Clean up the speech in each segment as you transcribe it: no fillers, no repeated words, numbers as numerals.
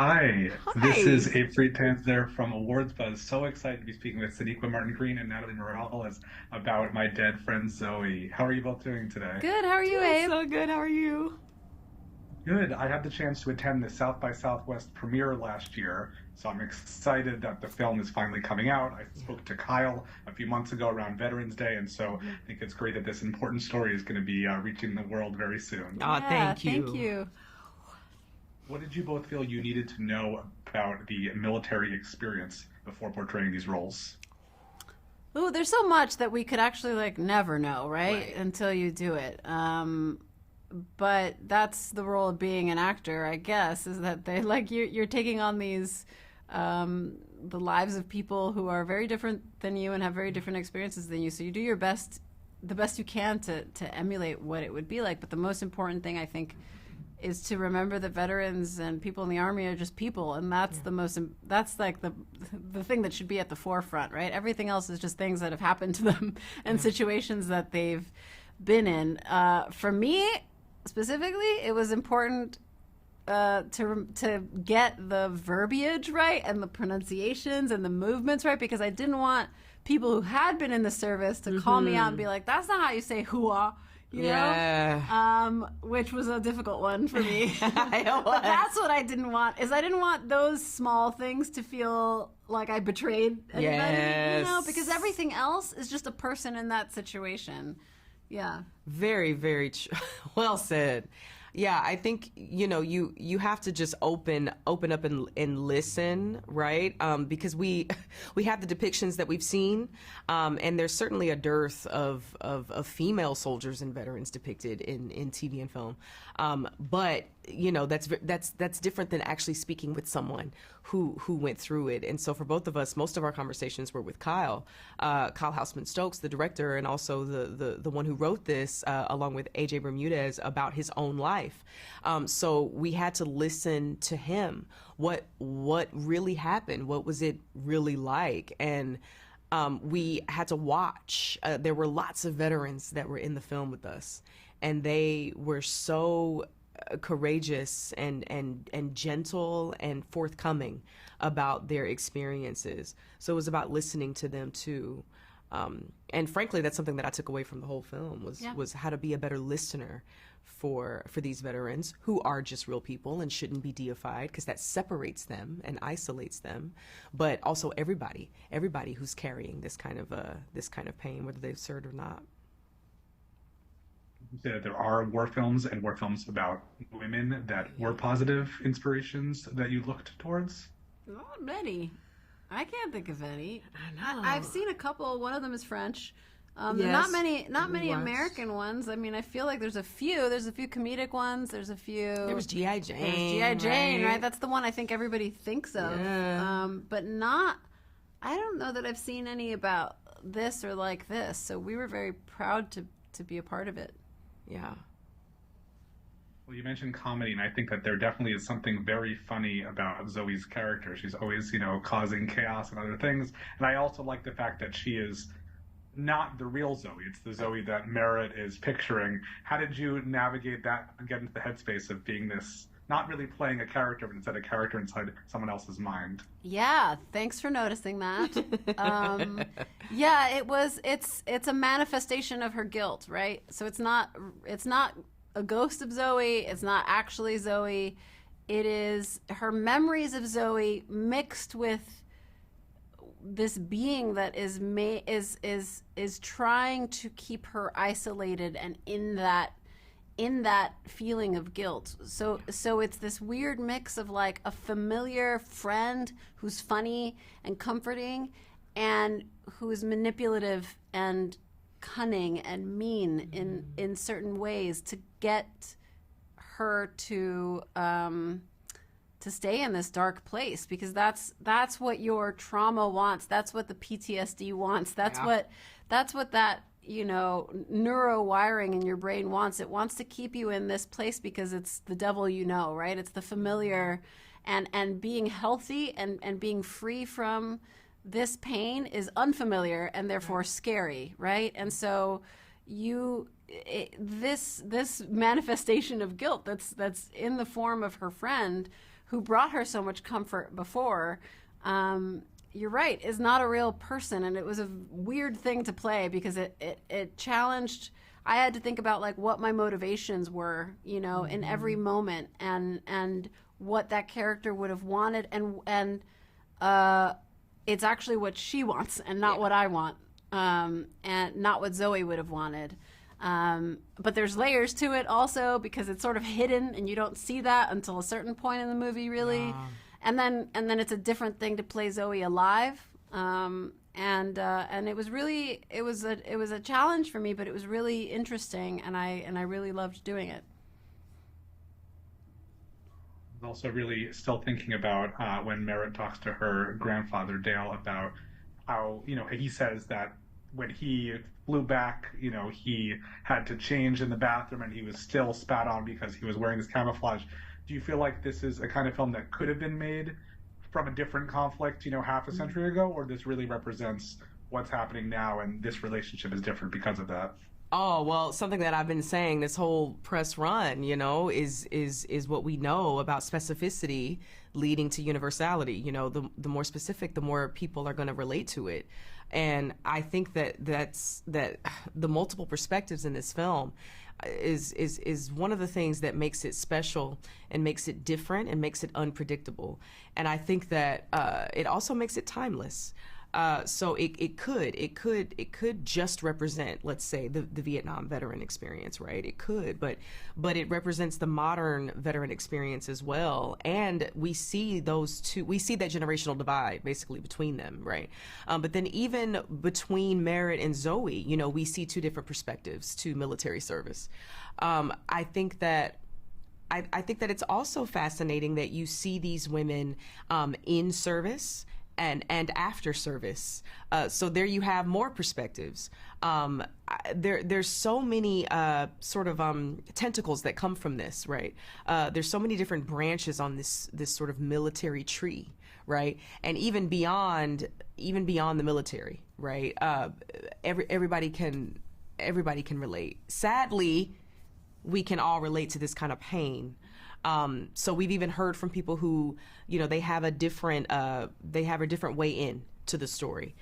Hi, this Hi. is Abe Friedtanzer from Awards Buzz. So excited to be speaking with Sonequa Martin Green and Natalie Morales about My Dead Friend Zoe. How are you both doing today? Good. How are you, Doing Abe? so good. How are you? Good. I had the chance to attend the South by Southwest premiere last year, so I'm excited that the film is finally coming out. I Yeah. spoke to Kyle a few months ago around Veterans Day, and so Mhm. I think it's great that this important story is going to be reaching the world very soon. Aw, Yeah, thank thank you. you. What did you both feel you needed to know about the military experience before portraying these roles? Ooh, there's so much that we could actually like never know, right? Right. Until you do it. But that's the role of being an actor, I guess, is that they like you're taking on these the lives of people who are very different than you and have very different experiences than you. So you do your best, the best you can to emulate what it would be like. But the most important thing I think is to remember that veterans and people in the army are just people, and that's Yeah. the most that's like the thing that should be at the forefront, right? Everything else is just things that have happened to them and Yeah. situations that they've been in. For me specifically, it was important to get the verbiage right and the pronunciations and the movements right, because I didn't want people who had been in the service to call me out and be like, "That's not how you say hua," you know, Yeah. which was a difficult one for me. It But was. that's what I didn't want. Is I didn't want those small things to feel like I betrayed anybody, you know, because Yes. everything else is just a person in that situation. Yeah. Very, very well said. Yeah, I think you have to just open up and listen, right? Because we have the depictions that we've seen, and there's certainly a dearth of female soldiers and veterans depicted in TV and film. But that's different than actually speaking with someone who went through it. And so for both of us, most of our conversations were with Kyle Houseman Stokes, the director, and also the one who wrote this, along with AJ Bermudez, about his own life. So we had to listen to him. What really happened? What was it really like? And we had to watch. There were lots of veterans that were in the film with us, and they were so courageous and gentle and forthcoming about their experiences. So it was about listening to them too. And frankly, that's something that I took away from the whole film Yeah. was how to be a better listener for these veterans who are just real people and shouldn't be deified, because that separates them and isolates them. But also everybody who's carrying this kind of pain, whether they've served or not. There are war films and war films about women that were Yeah. positive inspirations that you looked towards. Not many. I can't think of any. I I've know. seen a couple. One of them is French. Not Yes. many. Not We many watched. American ones. I mean, I feel like there's a few. There's a few comedic ones. There's a few. There was G.I. Jane. There's GI Jane, right? That's the one I think everybody thinks of. Yeah. But not. I don't know that I've seen any about this or like this. So we were very proud to be a part of it. Yeah. Well, you mentioned comedy, and I think that there definitely is something very funny about Zoe's character. She's always, causing chaos and other things. And I also like the fact that she is not the real Zoe. It's the Zoe that Merritt is picturing. How did you navigate that and get into the headspace of being this, not really playing a character, but instead a character inside someone else's mind? Yeah, thanks for noticing that. Yeah, it was. It's a manifestation of her guilt, right? So it's not a ghost of Zoe. It's not actually Zoe. It is her memories of Zoe mixed with this being that is trying to keep her isolated and in that feeling of guilt. So it's this weird mix of like a familiar friend who's funny and comforting and who is manipulative and cunning and mean in certain ways to get her to stay in this dark place, because that's what your trauma wants. That's what the PTSD wants. Yeah. That's what that neuro wiring in your brain wants. It wants to keep you in this place because it's the devil, right? It's the familiar, and being healthy and being free from this pain is unfamiliar and therefore scary, right? And so this manifestation of guilt that's in the form of her friend who brought her so much comfort before, you're right, is not a real person. And it was a weird thing to play because it challenged. I had to think about like what my motivations were, you know, in every moment, and what that character would have wanted, and it's actually what she wants and not what I want, and not what Zoe would have wanted. But there's layers to it also because it's sort of hidden and you don't see that until a certain point in the movie, really. Yeah. And then it's a different thing to play Zoe alive. And it was really it was a challenge for me, but it was really interesting, and I really loved doing it. I was also really still thinking about when Merritt talks to her grandfather Dale about how, you know, he says that when he flew back, you know, he had to change in the bathroom and he was still spat on because he was wearing this camouflage. Do you feel like this is a kind of film that could have been made from a different conflict, you know, half a century ago, or this really represents what's happening now and this relationship is different because of that? Oh, well, something that I've been saying this whole press run, you know, is what we know about specificity leading to universality. You know, the more specific, the more people are going to relate to it. And I think that the multiple perspectives in this film is one of the things that makes it special and makes it different and makes it unpredictable. And I think that it also makes it timeless. So it could just represent, let's say, the Vietnam veteran experience, right? It could, but it represents the modern veteran experience as well. And we see those two, we see that generational divide basically between them, right? But then even between Merritt and Zoe, you know, we see two different perspectives to military service. I think that it's also fascinating that you see these women in service and after service. So there you have more perspectives. There's so many sort of tentacles that come from this, right? There's so many different branches on this sort of military tree, right? And even beyond the military, right? Everybody can relate. Sadly, we can all relate to this kind of pain. So we've even heard from people who, you know, they have a different way in to the story.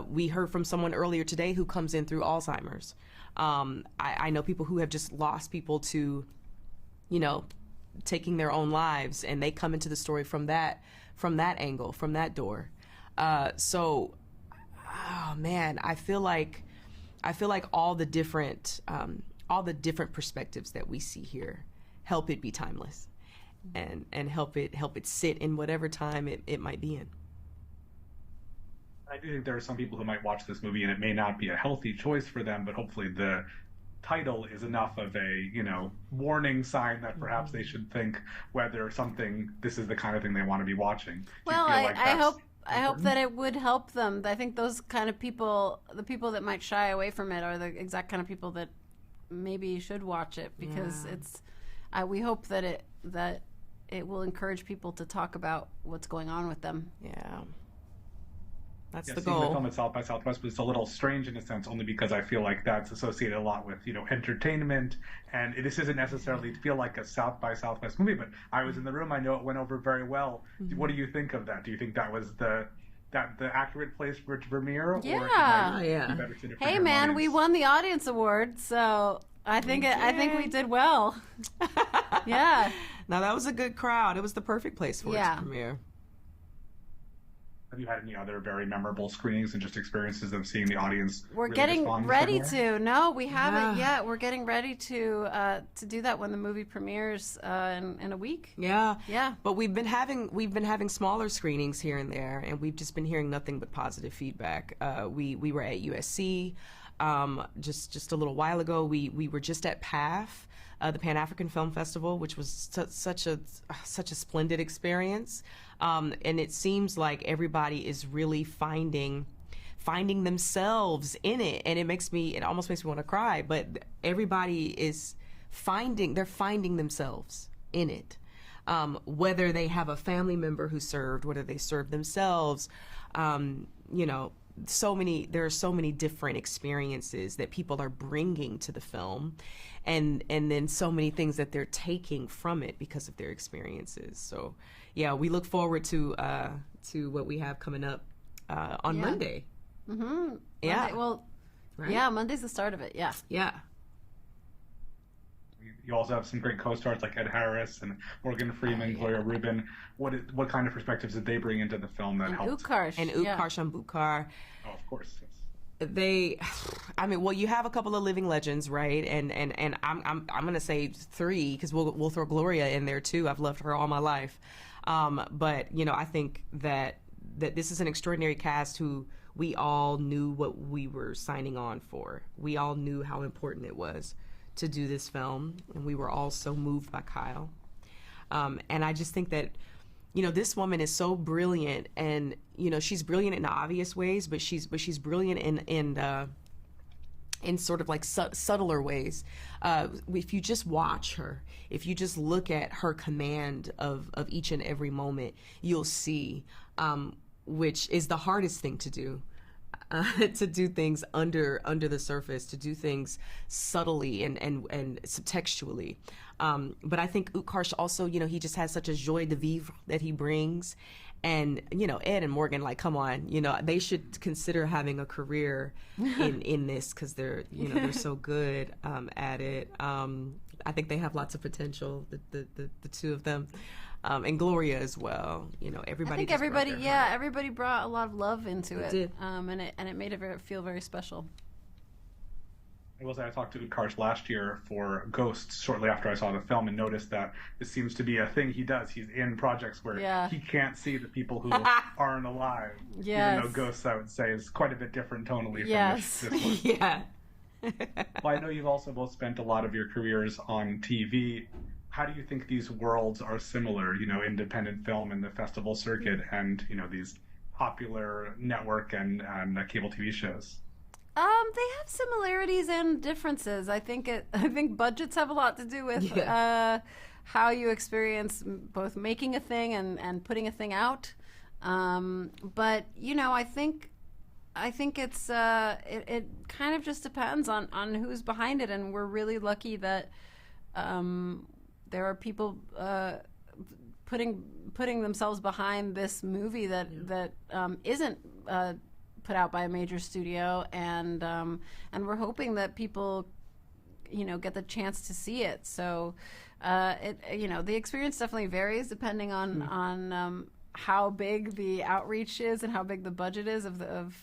We heard from someone earlier today who comes in through Alzheimer's. I know people who have just lost people to, you know, taking their own lives, and they come into the story from that angle, from that door. So, oh man, I feel like all the different perspectives that we see here help it be timeless, and help it sit in whatever time it might be in. I do think there are some people who might watch this movie and it may not be a healthy choice for them, but hopefully the title is enough of a, you know, warning sign that perhaps they should think whether this is the kind of thing they want to be watching. Well, I hope that it would help them. I think those kind of people, the people that might shy away from it, are the exact kind of people that maybe should watch it, because we hope that it will encourage people to talk about what's going on with them. Yeah. That's the seeing goal. the film at South by Southwest was a little strange in a sense, only because I feel like that's associated a lot with, you know, entertainment, and this isn't necessarily feel like a South by Southwest movie, but I was in the room. I know it went over very well. Mm-hmm. What do you think of that? Do you think that was the accurate place for it to premiere? Yeah. Hey man, audience? We won the audience award, so I think we did well. Yeah. Now that was a good crowd. It was the perfect place for it to premiere. Have you had any other very memorable screenings and just experiences of seeing the audience? We're really getting ready to. No, we haven't yet. We're getting ready to do that when the movie premieres in a week. Yeah. Yeah. But we've been having smaller screenings here and there, and we've just been hearing nothing but positive feedback. We were at USC just a little while ago. We were just at PAF. The Pan African Film Festival, which was such a splendid experience, and it seems like everybody is really finding themselves in it, and it almost makes me want to cry. But everybody is finding themselves in it, whether they have a family member who served, whether they served themselves, you know, there are so many different experiences that people are bringing to the film, and then so many things that they're taking from it because of their experiences. So yeah, we look forward to what we have coming up on Monday. Mm-hmm. Yeah. Monday, well, right? Yeah, Monday's the start of it. Yeah. Yeah. You also have some great co-stars like Ed Harris and Morgan Freeman, Gloria Rubin. What kind of perspectives did they bring into the film that helped? Utkarsh. And Utkarsh Ambudkar. Oh, of course. Yes. You have a couple of living legends, right? And I'm gonna say 3 because we'll throw Gloria in there too. I've loved her all my life, but I think that this is an extraordinary cast who we all knew what we were signing on for. We all knew how important it was to do this film, and we were all so moved by Kyle. And I just think that, this woman is so brilliant, and she's brilliant in obvious ways, but she's brilliant in sort of like subtler ways. If you just watch her, if you just look at her command of each and every moment, you'll see, which is the hardest thing to do. To do things under the surface, to do things subtly and subtextually. But I think Utkarsh also, he just has such a joie de vivre that he brings. And, Ed and Morgan, like, come on, they should consider having a career in this because they're so good at it. I think they have lots of potential, the two of them. And Gloria as well. Everybody. I think everybody brought a lot of love into it. Did. And it made it feel very special. I will say I talked to Utkarsh last year for Ghosts shortly after I saw the film and noticed that this seems to be a thing he does. He's in projects where he can't see the people who aren't alive. Yes. Even though Ghosts, I would say, is quite a bit different tonally from this one. Yeah. Well, I know you've also both spent a lot of your careers on TV. How do you think these worlds are similar, independent film and the festival circuit and, these popular network and cable TV shows? They have similarities and differences. I think budgets have a lot to do with how you experience both making a thing and putting a thing out. But I think it's it kind of just depends on who's behind it, and we're really lucky that there are people putting themselves behind this movie that isn't put out by a major studio, and we're hoping that people get the chance to see it. So the experience definitely varies depending on how big the outreach is and how big the budget is of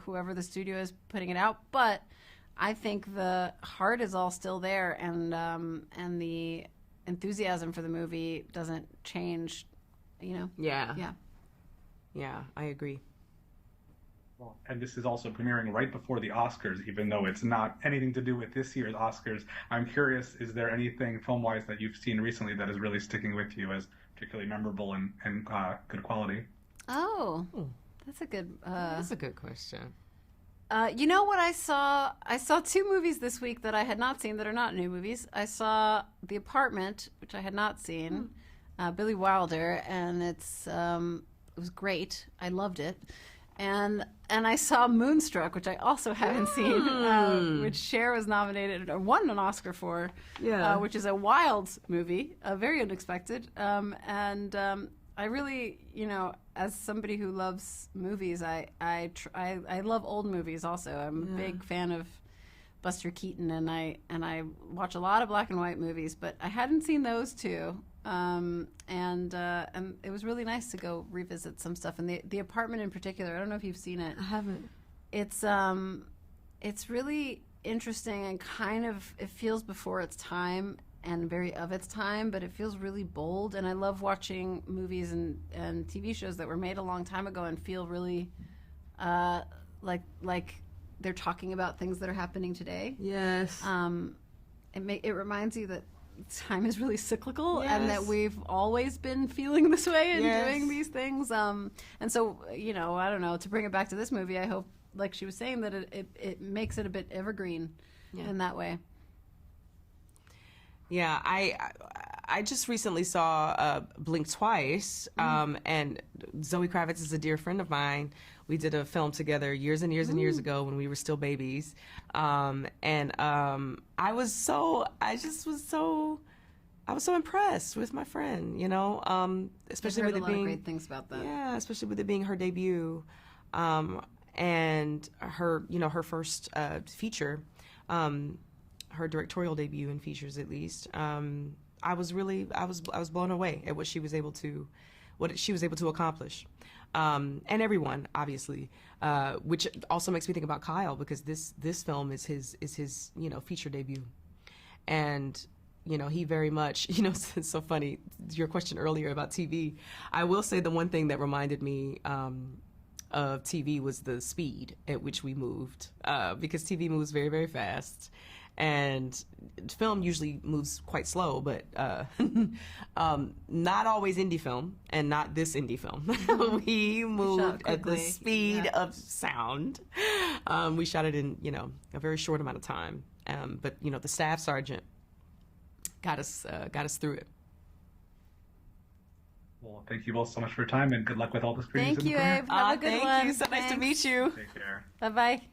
whoever the studio is putting it out. But I think the heart is all still there, and the enthusiasm for the movie doesn't change, Yeah, I agree. Well, and this is also premiering right before the Oscars, even though it's not anything to do with this year's Oscars. I'm curious, is there anything film-wise that you've seen recently that is really sticking with you as particularly memorable and good quality? Oh, that's a good question. You know what I saw? I saw 2 movies this week that I had not seen that are not new movies. I saw The Apartment, which I had not seen, Billy Wilder, and it was great. I loved it. And I saw Moonstruck, which I also haven't seen, which Cher was nominated or won an Oscar for, which is a wild movie, very unexpected. I really, as somebody who loves movies, I love old movies also. I'm a big fan of Buster Keaton, and I watch a lot of black and white movies, but I hadn't seen those 2. And it was really nice to go revisit some stuff. And the Apartment in particular, I don't know if you've seen it. I haven't. It's really interesting and kind of, it feels before its time and very of its time, but it feels really bold. And I love watching movies and TV shows that were made a long time ago and feel really like they're talking about things that are happening today. Yes. It reminds you that time is really cyclical, and that we've always been feeling this way and doing these things. And so, I don't know, to bring it back to this movie, I hope, like she was saying, that it makes it a bit evergreen in that way. Yeah, I just recently saw Blink Twice, and Zoe Kravitz is a dear friend of mine. We did a film together years and years and years ago when we were still babies, I was so impressed with my friend, especially I've with heard it a lot of being great things about that. yeah, especially with it being her debut, and her first feature. Her directorial debut in features, at least. I was blown away at what she was able to accomplish, and everyone obviously, which also makes me think about Kyle, because this film is his feature debut, and he very much it's so funny, your question earlier about TV. I will say the one thing that reminded me of TV was the speed at which we moved, because TV moves very, very fast, and film usually moves quite slow, but not always indie film, and not this indie film. We moved at the speed of sound. We shot it in a very short amount of time, but the staff sergeant got us through it. Well, thank you both so much for your time, and good luck with all the screenings. Thank you, in the Abe. Have a good one. Thank you. So nice to Thanks. meet you. Take care. Bye-bye.